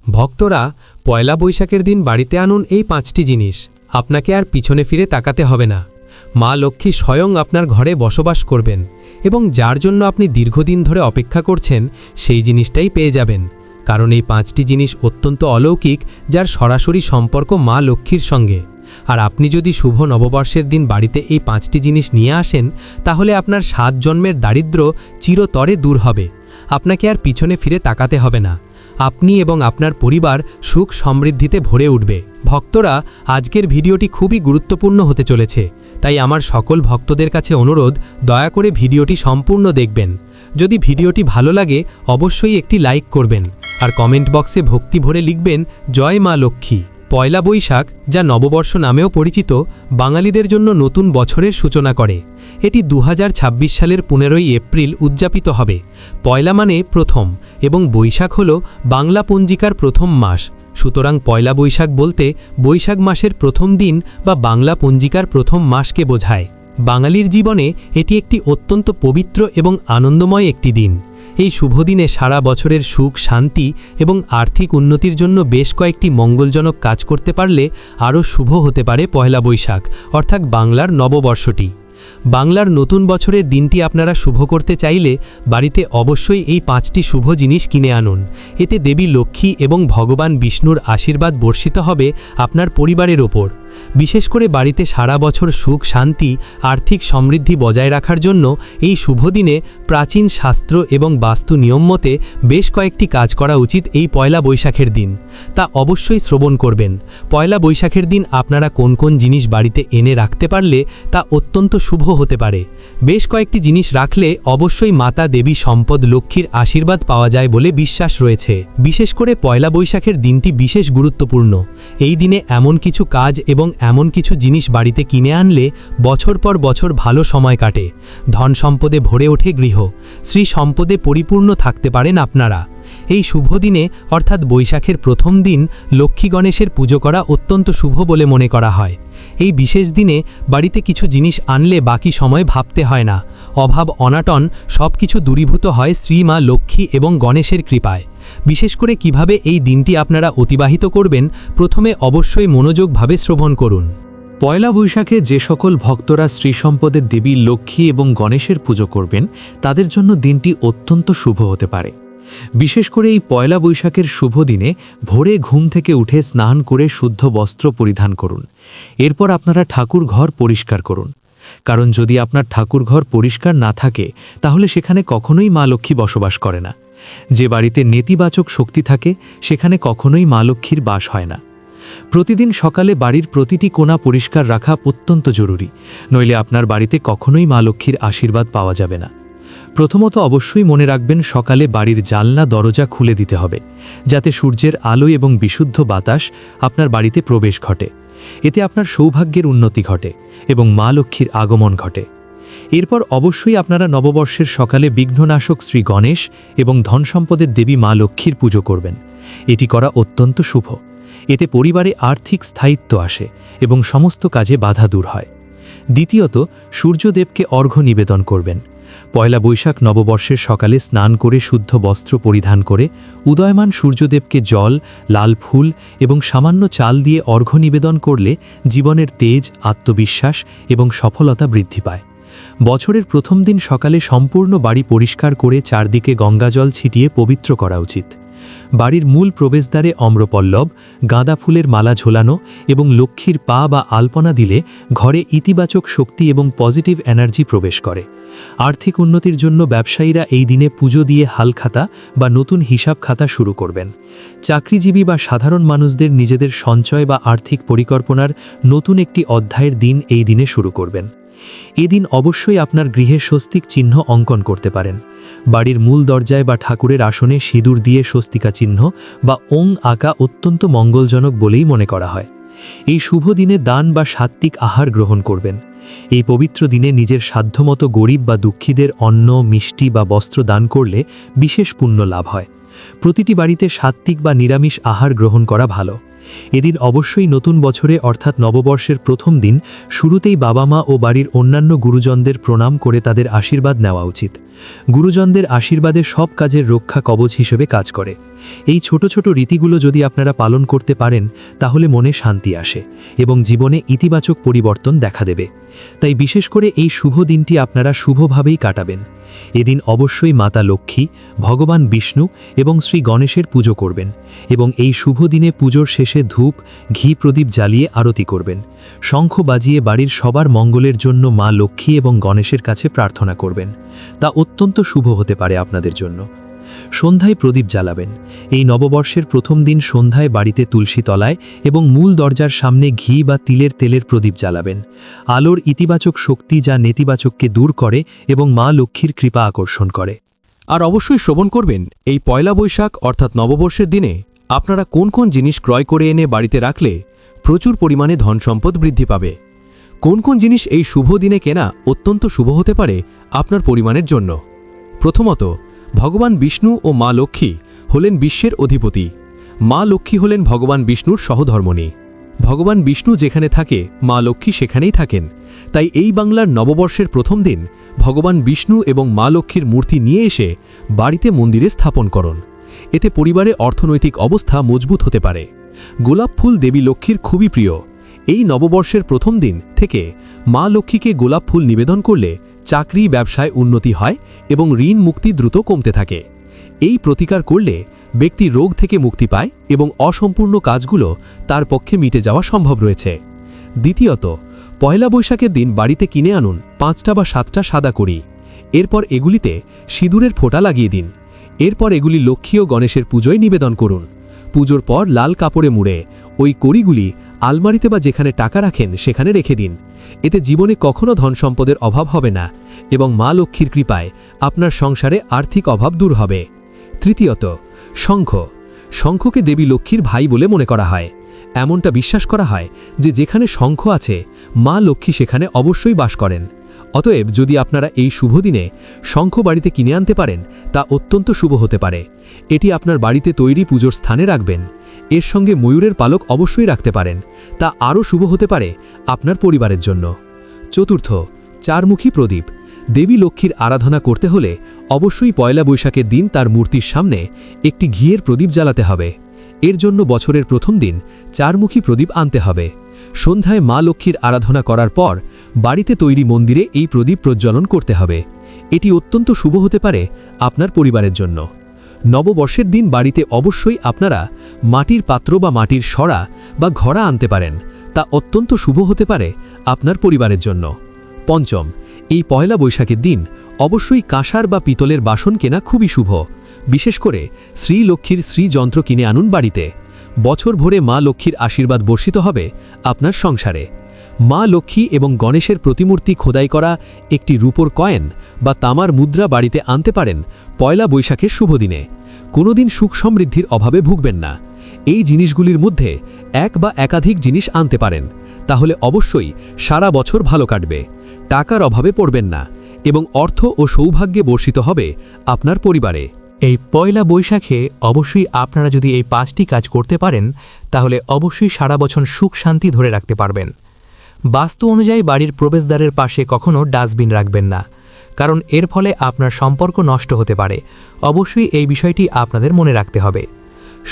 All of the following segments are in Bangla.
ভক্তরা পয়লা বৈশাখের দিন বাড়িতে আনুন এই 5টি জিনিস। আপনাকে আর পিছনে ফিরে তাকাতে হবে না। মা লক্ষ্মী স্বয়ং আপনার ঘরে বসবাস করবেন এবং যার জন্য আপনি দীর্ঘদিন ধরে অপেক্ষা করছেন সেই জিনিসটাই পেয়ে যাবেন। কারণ এই 5টি জিনিস অত্যন্ত অলৌকিক, যার সরাসরি সম্পর্ক মা লক্ষ্মীর সঙ্গে। আর আপনি যদি শুভ নববর্ষের দিন বাড়িতে এই 5টি জিনিস নিয়ে আসেন, তাহলে আপনার 7 জন্মের দারিদ্র্য চিরতরে দূর হবে। আপনাকে আর পিছনে ফিরে তাকাতে হবে না। আপনি এবং আপনার পরিবার সুখ সমৃদ্ধিতে ভরে উঠবে। ভক্তরা, আজকের ভিডিওটি খুবই গুরুত্বপূর্ণ হতে চলেছে, তাই আমার সকল ভক্তদের কাছে অনুরোধ, দয়া করে ভিডিওটি সম্পূর্ণ দেখবেন। যদি ভিডিওটি ভালো লাগে অবশ্যই একটি লাইক করবেন আর কমেন্ট বক্সে ভক্তি ভরে লিখবেন জয় মা লক্ষ্মী। পয়লা বৈশাখ, যা নববর্ষ নামেও পরিচিত, বাঙালিদের জন্য নতুন বছরের সূচনা করে। এটি 2026 সালের 15ই এপ্রিল উদযাপিত হবে। পয়লা মানে প্রথম এবং বৈশাখ হল বাংলা পঞ্জিকার প্রথম মাস। সুতরাং পয়লা বৈশাখ বলতে বৈশাখ মাসের প্রথম দিন বা বাংলা পঞ্জিকার প্রথম মাসকে বোঝায়। বাঙালির জীবনে এটি একটি অত্যন্ত পবিত্র এবং আনন্দময় একটি দিন। এই শুভ দিনে সারা বছরের সুখ, শান্তি এবং আর্থিক উন্নতির জন্য বেশ কয়েকটি মঙ্গলজনক কাজ করতে পারলে আরও শুভ হতে পারে পয়লা বৈশাখ, অর্থাৎ বাংলার নববর্ষটি। বাংলার নতুন বছরের দিনটি আপনারা শুভ করতে চাইলে বাড়িতে অবশ্যই এই 5টি শুভ জিনিস কিনে আনুন। এতে দেবী লক্ষ্মী এবং ভগবান বিষ্ণুর আশীর্বাদ বর্ষিত হবে আপনার পরিবারের ওপর। বিশেষ করে বাড়িতে সারা বছর সুখ, শান্তি, আর্থিক সমৃদ্ধি বজায় রাখার জন্য এই শুভ দিনে প্রাচীন শাস্ত্র এবং বাস্তু নিয়ম মতে বেশ কয়েকটি কাজ করা উচিত এই পয়লা বৈশাখের দিন। তা অবশ্যই শ্রবণ করবেন। পয়লা বৈশাখের দিন আপনারা কোন কোন জিনিস বাড়িতে এনে রাখতে পারলে তা অত্যন্ত শুভ হতে পারে। বেশ কয়েকটি জিনিস রাখলে অবশ্যই মাতা দেবী সম্পদ লক্ষ্মীর আশীর্বাদ পাওয়া যায় বলে বিশ্বাস রয়েছে। বিশেষ করে পয়লা বৈশাখের দিনটি বিশেষ গুরুত্বপূর্ণ। এই দিনে এমন কিছু কাজ এবং এমন কিছু জিনিস বাড়িতে কিনে আনলে বছর পর বছর ভালো সময় কাটে, ধন সম্পদে ভরে ওঠে গৃহ, শ্রী সম্পদে পরিপূর্ণ থাকতে পারেন আপনারা। এই শুভ দিনে অর্থাৎ বৈশাখের প্রথম দিন লক্ষ্মী গণেশের পুজো করা অত্যন্ত শুভ বলে মনে করা হয়। এই বিশেষ দিনে বাড়িতে কিছু জিনিস আনলে বাকি সময় ভাবতে হয় না। অভাব অনাটন সব কিছু দূরীভূত হয় শ্রীমা লক্ষ্মী এবং গণেশের কৃপায়। বিশেষ করে কিভাবে এই দিনটি আপনারা অতিবাহিত করবেন, প্রথমে অবশ্যই মনোযোগভাবে শ্রবণ করুন। পয়লা বৈশাখে যে সকল ভক্তরা শ্রীসম্পদের দেবী লক্ষ্মী এবং গণেশের পুজো করবেন, তাদের জন্য দিনটি অত্যন্ত শুভ হতে পারে। বিশেষ করে এই পয়লা বৈশাখের শুভ দিনে ভোরে ঘুম থেকে উঠে স্নান করে শুদ্ধ বস্ত্র পরিধান করুন। এরপর আপনারা ঠাকুর ঘর পরিষ্কার করুন। কারণ যদি আপনার ঠাকুর ঘর পরিষ্কার না থাকে, তাহলে সেখানে কখনোই মা লক্ষ্মী বসবাস করে না। যে বাড়িতে নেতিবাচক শক্তি থাকে, সেখানে কখনোই মা লক্ষ্মীর বাস হয় না। প্রতিদিন সকালে বাড়ির প্রতিটি কোণা পরিষ্কার রাখা অত্যন্ত জরুরি, নইলে আপনার বাড়িতে কখনোই মা লক্ষ্মীর আশীর্বাদ পাওয়া যাবে না। প্রথমত অবশ্যই মনে রাখবেন, সকালে বাড়ির জানলা দরজা খুলে দিতে হবে, যাতে সূর্যের আলো এবং বিশুদ্ধ বাতাস আপনার বাড়িতে প্রবেশ ঘটে। এতে আপনার সৌভাগ্যের উন্নতি ঘটে এবং মা লক্ষ্মীর আগমন ঘটে। এরপর অবশ্যই আপনারা নববর্ষের সকালে বিঘ্ননাশক শ্রী গণেশ এবং ধন সম্পদের দেবী মা লক্ষ্মীর পুজো করবেন। এটি করা অত্যন্ত শুভ। এতে পরিবারে আর্থিক স্থায়িত্ব আসে এবং সমস্ত কাজে বাধা দূর হয়। দ্বিতীয়ত, সূর্যদেবকে অর্ঘ্য নিবেদন করবেন। পয়লা বৈশাখ নববর্ষের সকালে স্নান করে শুদ্ধ বস্ত্র পরিধান করে উদয়মান সূর্যদেবকে জল, লাল ফুল এবং সামান্য চাল দিয়ে অর্ঘ্য নিবেদন করলে জীবনের তেজ, আত্মবিশ্বাস এবং সফলতা বৃদ্ধি পায়। বছরের প্রথম দিন সকালে সম্পূর্ণ বাড়ি পরিষ্কার করে চারদিকে গঙ্গাজল ছিটিয়ে পবিত্র করা উচিত। বাড়ির মূল প্রবেশদ্বারে অম্রপল্লব, গাঁদা ফুলের মালা ঝোলানো এবং লক্ষ্মীর পা বা আলপনা দিলে ঘরে ইতিবাচক শক্তি এবং পজিটিভ এনার্জি প্রবেশ করে। আর্থিক উন্নতির জন্য ব্যবসায়ীরা এই দিনে পুজো দিয়ে হালখাতা বা নতুন হিসাব খাতা শুরু করবেন। চাকরিজীবী বা সাধারণ মানুষদের নিজেদের সঞ্চয় বা আর্থিক পরিকল্পনার নতুন একটি অধ্যায়ের দিন এই দিনে শুরু করবেন। এদিন অবশ্যই আপনার গৃহে স্বস্তিক চিহ্ন অঙ্কন করতে পারেন। বাড়ির মূল দরজায় বা ঠাকুরের আসনে সিঁদুর দিয়ে স্বস্তিকা চিহ্ন বা ওং আঁকা অত্যন্ত মঙ্গলজনক বলেই মনে করা হয়। এই শুভ দিনে দান বা সাত্ত্বিক আহার গ্রহণ করবেন। এই পবিত্র দিনে নিজের সাধ্যমতো গরিব বা দুঃখীদের অন্ন, মিষ্টি বা বস্ত্র দান করলে বিশেষ পুণ্য লাভ হয়। প্রতিটি বাড়িতে সাত্ত্বিক বা নিরামিষ আহার গ্রহণ করা ভালো। এদিন অবশ্যই নতুন বছরে অর্থাৎ নববর্ষের প্রথম দিন শুরুতেই বাবা মা ও বাড়ির অন্যান্য গুরুজনদের প্রণাম করে তাদের আশীর্বাদ নেওয়া উচিত। গুরুজনদের আশীর্বাদে সব কাজের রক্ষা কবচ হিসেবে কাজ করে। এই ছোট ছোট রীতিগুলো যদি আপনারা পালন করতে পারেন তাহলে মনে শান্তি আসে এবং জীবনে ইতিবাচক পরিবর্তন দেখা দেবে। তাই বিশেষ করে এই শুভ দিনটি আপনারা শুভভাবেই কাটাবেন। এদিন অবশ্যই মাতা লক্ষ্মী, ভগবান বিষ্ণু এবং শ্রী গণেশের পুজো করবেন এবং এই শুভ দিনে পুজোর শেষে ধূপ, ঘি প্রদীপ জ্বালিয়ে আরতি করবেন। শঙ্খ বাজিয়ে বাড়ির সবার মঙ্গলের জন্য মা লক্ষ্মী এবং গণেশের কাছে প্রার্থনা করবেন। তা অত্যন্ত শুভ হতে পারে আপনাদের জন্য। সন্ধ্যায় প্রদীপ জ্বালাবেন। এই নববর্ষের প্রথম দিন সন্ধ্যায় বাড়িতে তুলসী তলায় এবং মূল দরজার সামনে ঘি বা তিলের তেলের প্রদীপ জ্বালাবেন। আলোর ইতিবাচক শক্তি যা নেতিবাচককে দূর করে এবং মা লক্ষ্মীর কৃপা আকর্ষণ করে। আর অবশ্যই শ্রবণ করবেন এই পয়লা বৈশাখ অর্থাৎ নববর্ষের দিনে আপনারা কোন কোন জিনিস ক্রয় করে এনে বাড়িতে রাখলে প্রচুর পরিমাণে ধন সম্পদ বৃদ্ধি পাবে। কোন কোন জিনিস এই শুভ দিনে কেনা অত্যন্ত শুভ হতে পারে আপনার পরিমাণের জন্য। প্রথমত, ভগবান বিষ্ণু ও মা লক্ষ্মী হলেন বিশ্বের অধিপতি। মা লক্ষ্মী হলেন ভগবান বিষ্ণুর সহধর্মণী। ভগবান বিষ্ণু যেখানে থাকে মা লক্ষ্মী সেখানেই থাকেন। তাই এই বাংলার নববর্ষের প্রথম দিন ভগবান বিষ্ণু এবং মা লক্ষ্মীর মূর্তি নিয়ে এসে বাড়িতে মন্দিরে স্থাপন করুন। এতে পরিবারে অর্থনৈতিক অবস্থা মজবুত হতে পারে। গোলাপ ফুল দেবী লক্ষ্মীর খুবই প্রিয়। এই নববর্ষের প্রথম দিন থেকে মা লক্ষ্মীকে গোলাপ ফুল নিবেদন করলে চাকরি ব্যবসায় উন্নতি হয় এবং ঋণ মুক্তি দ্রুত কমতে থাকে। এই প্রতিকার করলে ব্যক্তি রোগ থেকে মুক্তি পায় এবং অসম্পূর্ণ কাজগুলো তার পক্ষে মিটে যাওয়া সম্ভব রয়েছে। দ্বিতীয়ত, পয়লা বৈশাখের দিন বাড়িতে কিনে আনুন 5টা বা 7টা সাদা কড়ি। এরপর এগুলিতে সিঁদুরের ফোঁটা লাগিয়ে দিন। এরপর এগুলি লক্ষ্মী ও গণেশের পুজোয় নিবেদন করুন। পুজোর পর লাল কাপড়ে মুড়ে ওই কড়িগুলি আলমারিতে বা যেখানে টাকা রাখেন সেখানে রেখে দিন। এতে জীবনে কখনো ধন সম্পদের অভাব হবে না এবং মা লক্ষ্মীর কৃপায় আপনার সংসারে আর্থিক অভাব দূর হবে। তৃতীয়ত, শঙ্খ। শঙ্খকে দেবী লক্ষ্মীর ভাই বলে মনে করা হয়। এমনটা বিশ্বাস করা হয় যে যেখানে শঙ্খ আছে মা লক্ষ্মী সেখানে অবশ্যই বাস করেন। অতএব যদি আপনারা এই শুভ দিনে শঙ্খ বাড়িতে কিনে আনতে পারেন তা অত্যন্ত শুভ হতে পারে। এটি আপনার বাড়িতে তৈরি পুজোর স্থানে রাখবেন। এর সঙ্গে ময়ূরের পালক অবশ্যই রাখতে পারেন। তা আরও শুভ হতে পারে আপনার পরিবারের জন্য। চতুর্থ, চারমুখী প্রদীপ। দেবী লক্ষ্মীর আরাধনা করতে হলে অবশ্যই পয়লা বৈশাখের দিন তার মূর্তির সামনে একটি ঘিয়ের প্রদীপ জ্বালাতে হবে। এর জন্য বছরের প্রথম দিন চারমুখী প্রদীপ আনতে হবে। সন্ধ্যায় মা লক্ষ্মীর আরাধনা করার পর বাড়িতে তৈরি মন্দিরে এই প্রদীপ প্রজ্বলন করতে হবে। এটি অত্যন্ত শুভ হতে পারে আপনার পরিবারের জন্য। নববর্ষের দিন বাড়িতে অবশ্যই আপনারা মাটির পাত্র বা মাটির সরা বা ঘড়া আনতে পারেন। তা অত্যন্ত শুভ হতে পারে আপনার পরিবারের জন্য। পঞ্চম, এই পয়লা বৈশাখের দিন অবশ্যই কাঁসার বা পিতলের বাসন কেনা খুবই শুভ। বিশেষ করে শ্রী লক্ষ্মীর শ্রীযন্ত্র কিনে আনুন বাড়িতে। বছর ভরে মা লক্ষ্মীর আশীর্বাদ বর্ষিত হবে আপনার সংসারে। মা লক্ষ্মী এবং গণেশের প্রতিমূর্তি খোদাই করা একটি রূপোর কয়েন বা তামার মুদ্রা বাড়িতে আনতে পারেন পয়লা বৈশাখের শুভ দিনে। কোনোদিন সুখ সমৃদ্ধির অভাবে ভুগবেন না। এই জিনিসগুলির মধ্যে এক বা একাধিক জিনিস আনতে পারেন। তাহলে অবশ্যই সারা বছর ভালো কাটবে, টাকার অভাবে পড়বেন না এবং অর্থ ও সৌভাগ্যে বর্ষিত হবে আপনার পরিবারে। এই পয়লা বৈশাখে অবশ্যই আপনারা যদি এই 5টি কাজ করতে পারেন তাহলে অবশ্যই সারা বছর সুখ শান্তি ধরে রাখতে পারবেন। বাস্তু অনুযায়ী বাড়ির প্রবেশদ্বারের পাশে কখনো ডাস্টবিন রাখবেন না, কারণ এর ফলে আপনার সম্পর্ক নষ্ট হতে পারে। অবশ্যই এই বিষয়টি আপনাদের মনে রাখতে হবে।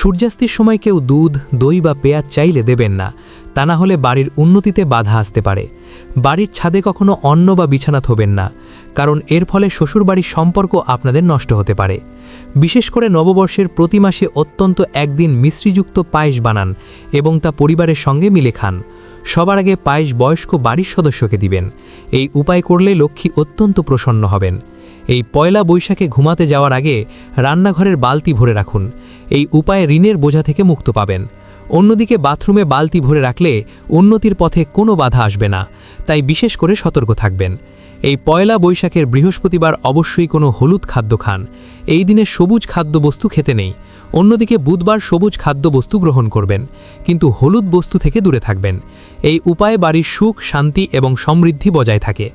সূর্যাস্তের সময় কেউ দুধ, দই বা পেঁয়াজ চাইলে দেবেন না, তা না হলে বাড়ির উন্নতিতে বাধা আসতে পারে। বাড়ির ছাদে কখনো অন্ন বা বিছানা থোবেন না, কারণ এর ফলে শ্বশুরবাড়ির সম্পর্ক আপনাদের নষ্ট হতে পারে। বিশেষ করে নববর্ষের প্রতি মাসে অত্যন্ত একদিন মিশ্রিযুক্ত পায়েস বানান এবং তা পরিবারের সঙ্গে মিলে খান। সবার আগে পায়েস বয়স্ক বাড়ির সদস্যকে দিবেন। এই উপায় করলে লক্ষ্মী অত্যন্ত প্রসন্ন হবেন। এই পয়লা বৈশাখে ঘুমাতে যাওয়ার আগে রান্নাঘরের বালতি ভরে রাখুন। এই উপায়ে ঋণের বোঝা থেকে মুক্ত পাবেন। অন্যদিকে বাথরুমে বালতি ভরে রাখলে উন্নতির পথে কোনো বাধা আসবে না, তাই বিশেষ করে সতর্ক থাকবেন। এই পয়লা বৈশাখের বৃহস্পতিবার অবশ্যই কোনো হলুদ খাদ্য খান। এই দিনে সবুজ খাদ্যবস্তু খেতে নেই। অন্যদিকে বুধবার সবুজ খাদ্যবস্তু গ্রহণ করবেন, কিন্তু হলুদ বস্তু থেকে দূরে থাকবেন। এই উপায়ে বাড়ির সুখ, শান্তি এবং সমৃদ্ধি বজায় থাকে।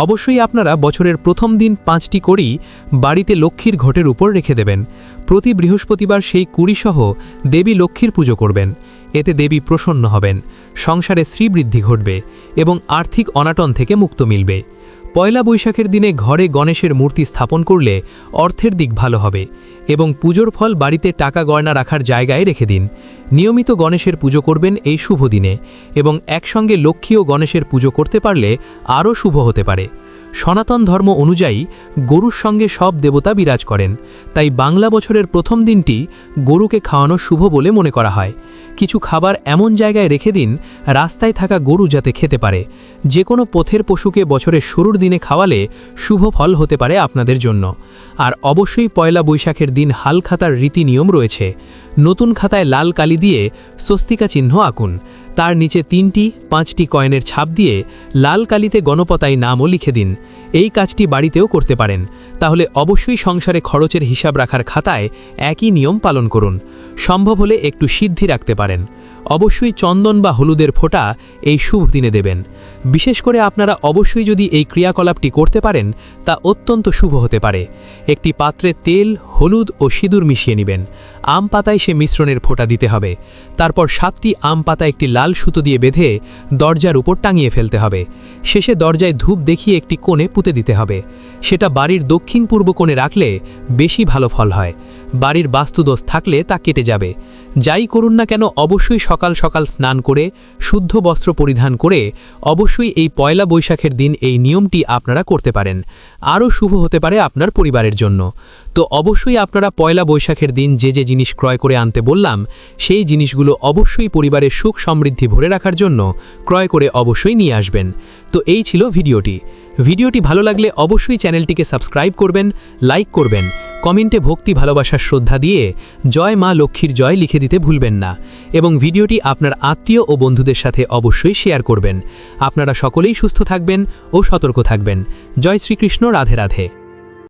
অবশ্যই আপনারা বছরের প্রথম দিন 5টি কড়ি বাড়িতে লক্ষ্মীর ঘটের উপর রেখে দেবেন। প্রতি বৃহস্পতিবার সেই কুড়িসহ দেবী লক্ষ্মীর পুজো করবেন। এতে দেবী প্রসন্ন হবেন, সংসারে শ্রীবৃদ্ধি ঘটবে এবং আর্থিক অনাটন থেকে মুক্ত মিলবে। পয়লা বৈশাখের দিনে ঘরে গণেশের মূর্তি স্থাপন করলে অর্থের দিক ভালো হবে এবং পুজোর ফল বাড়িতে টাকা গয়না রাখার জায়গায় রেখে দিন। নিয়মিত গণেশের পুজো করবেন এই শুভ দিনে এবং একসঙ্গে লক্ষ্মী ও গণেশের পুজো করতে পারলে আরও শুভ হতে পারে। সনাতন ধর্ম অনুযায়ী গরুর সঙ্গে সব দেবতা বিরাজ করেন, তাই বাংলা বছরের প্রথম দিনটি গরুকে খাওয়ানো শুভ বলে মনে করা হয়। কিছু খাবার এমন জায়গায় রেখে দিন রাস্তায় থাকা গরু যাতে খেতে পারে। যে কোনো পথের পশুকে বছরের শুরুর দিনে খাওয়ালে শুভ ফল হতে পারে আপনাদের জন্য। আর অবশ্যই পয়লা বৈশাখের দিন হাল খাতার রীতি নিয়ম রয়েছে। নতুন খাতায় লাল কালি দিয়ে স্বস্তিকা চিহ্ন আঁকুন, তার নিচে 3-5টি কয়েনের ছাপ দিয়ে লাল কালিতে গণপতায় নামও লিখে দিন। এই কাজটি বাড়িতেও করতে পারেন, তাহলে অবশ্যই সংসারে খরচের হিসাব রাখার খাতায় একই নিয়ম পালন করুন। সম্ভব হলে একটু সিদ্ধি রাখতে পারেন। অবশ্যই চন্দন বা হলুদের ফোঁটা এই শুভ দিনে দেবেন। বিশেষ করে আপনারা অবশ্যই যদি এই ক্রিয়াকলাপটি করতে পারেন তা অত্যন্ত শুভ হতে পারে। একটি পাত্রে তেল, হলুদ ও সিঁদুর মিশিয়ে নেবেন। আম পাতায় সে মিশ্রণের ফোঁটা দিতে হবে। তারপর 7টি আম পাতা একটি লাল সুতো দিয়ে বেঁধে দরজার উপর টাঙিয়ে ফেলতে হবে। শেষে দরজায় ধূপ দেখিয়ে একটি কোণে পুঁতে দিতে হবে। সেটা বাড়ির দক্ষিণ পূর্ব কোণে রাখলে বেশি ভালো ফল হয়। বাড়ির বাস্তুদোষ থাকলে তা কেটে যাবে। যাই করুন না কেন অবশ্যই সকাল সকাল স্নান করে শুদ্ধ বস্ত্র পরিধান করে অবশ্যই এই পয়লা বৈশাখের দিন এই নিয়মটি আপনারা করতে পারেন। আরও শুভ হতে পারে আপনার পরিবারের জন্য। তো অবশ্যই আপনারা পয়লা বৈশাখের দিন যে যে জিনিস ক্রয় করে আনতে বললাম সেই জিনিসগুলো অবশ্যই পরিবারের সুখ সমৃদ্ধি ভরে রাখার জন্য ক্রয় করে অবশ্যই নিয়ে আসবেন। তো এই ছিল ভিডিওটি ভালো লাগলে অবশ্যই চ্যানেলটিকে সাবস্ক্রাইব করবেন, লাইক করবেন, কমেন্টে ভক্তি ভালোবাসার শ্রদ্ধা দিয়ে জয় মা লক্ষ্মীর জয় লিখে দিতে ভুলবেন না এবং ভিডিওটি আপনার আত্মীয় ও বন্ধুদের সাথে অবশ্যই শেয়ার করবেন। আপনারা সকলেই সুস্থ থাকবেন ও সতর্ক থাকবেন। জয় শ্রীকৃষ্ণ, রাধে রাধে।